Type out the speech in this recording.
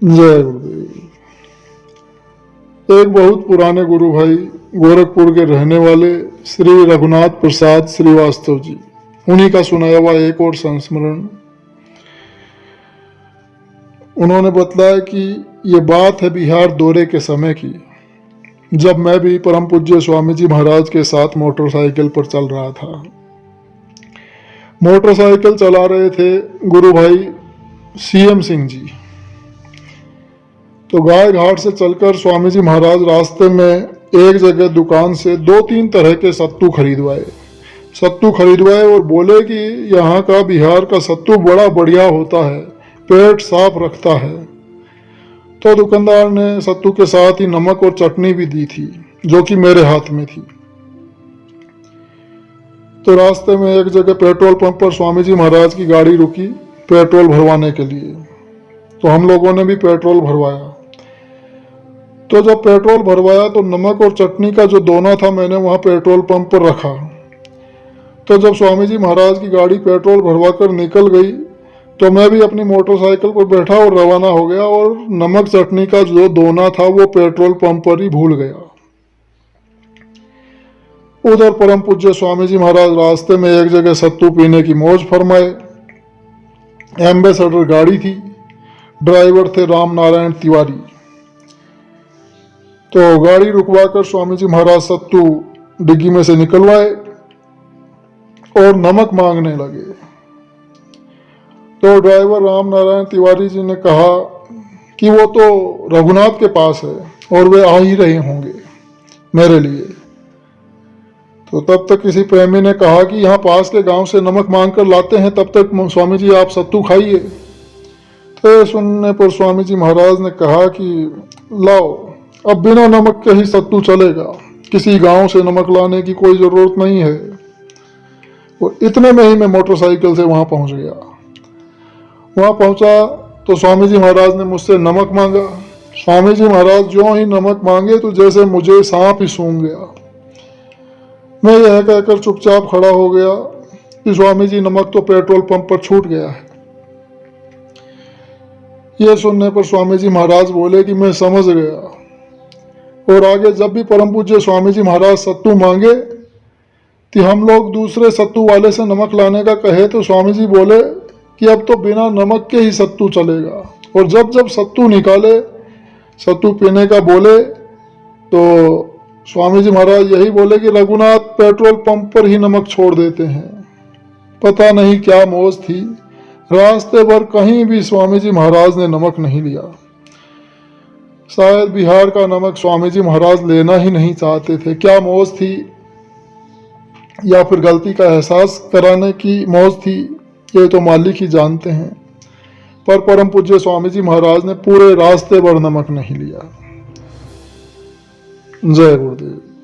जय गुरुदेव। एक बहुत पुराने गुरु भाई गोरखपुर के रहने वाले श्री रघुनाथ प्रसाद श्रीवास्तव जी, उन्हीं का सुनाया हुआ एक और संस्मरण। उन्होंने बतलाया कि ये बात है बिहार दौरे के समय की, जब मैं भी परम पूज्य स्वामी जी महाराज के साथ मोटरसाइकिल पर चल रहा था। मोटरसाइकिल चला रहे थे गुरु भाई सीएम सिंह जी। तो गाय घाट से चलकर स्वामी जी महाराज रास्ते में एक जगह दुकान से 2-3 तरह के सत्तू खरीदवाए और बोले कि यहाँ का बिहार का सत्तू बड़ा बढ़िया होता है, पेट साफ रखता है। तो दुकानदार ने सत्तू के साथ ही नमक और चटनी भी दी थी, जो कि मेरे हाथ में थी। तो रास्ते में एक जगह पेट्रोल पंप पर स्वामी जी महाराज की गाड़ी रुकी पेट्रोल भरवाने के लिए। तो हम लोगों ने भी पेट्रोल भरवाया। तो जब पेट्रोल भरवाया तो नमक और चटनी का जो दोना था मैंने वहां पेट्रोल पंप पर रखा। तो जब स्वामी जी महाराज की गाड़ी पेट्रोल भरवा कर निकल गई तो मैं भी अपनी मोटरसाइकिल पर बैठा और रवाना हो गया, और नमक चटनी का जो दोना था वो पेट्रोल पंप पर ही भूल गया। उधर परम पूज्य स्वामी जी महाराज रास्ते में एक जगह सत्तू पीने की मौज फरमाए। एम्बेसडर गाड़ी थी, ड्राइवर थे राम नारायण तिवारी। तो गाड़ी रुकवाकर स्वामी जी महाराज सत्तू डिग्गी में से निकलवाए और नमक मांगने लगे। तो ड्राइवर राम नारायण तिवारी जी ने कहा कि वो तो रघुनाथ के पास है और वे आ ही रहे होंगे मेरे लिए। तो तब तक किसी प्रेमी ने कहा कि यहाँ पास के गांव से नमक मांग कर लाते हैं, तब तक स्वामी जी आप सत्तू खाइए। तो सुनने पर स्वामी जी महाराज ने कहा कि लाओ, अब बिना नमक के ही सत्तू चलेगा, किसी गांव से नमक लाने की कोई जरूरत नहीं है। और इतने में ही मैं मोटरसाइकिल से वहां पहुंच गया। वहां पहुंचा तो स्वामी जी महाराज ने मुझसे नमक मांगा। स्वामी जी महाराज जो ही नमक मांगे तो जैसे मुझे सांप ही सूंघ गया। मैं यह कहकर चुपचाप खड़ा हो गया कि स्वामी जी नमक तो पेट्रोल पंप पर छूट गया है। यह सुनने पर स्वामी जी महाराज बोले कि मैं समझ गया, और आगे जब भी परम पूज्य स्वामी जी महाराज सत्तू मांगे कि हम लोग दूसरे सत्तू वाले से नमक लाने का कहे तो स्वामी जी बोले कि अब तो बिना नमक के ही सत्तू चलेगा। और जब जब सत्तू निकाले, सत्तू पीने का बोले, तो स्वामी जी महाराज यही बोले कि रघुनाथ पेट्रोल पंप पर ही नमक छोड़ देते हैं। पता नहीं क्या मौज थी, रास्ते भर कहीं भी स्वामी जी महाराज ने नमक नहीं लिया। शायद बिहार का नमक स्वामी जी महाराज लेना ही नहीं चाहते थे। क्या मौज थी, या फिर गलती का एहसास कराने की मौज थी, ये तो मालिक ही जानते हैं। पर परम पूज्य स्वामी जी महाराज ने पूरे रास्ते भर नमक नहीं लिया। जय गुरुदेव।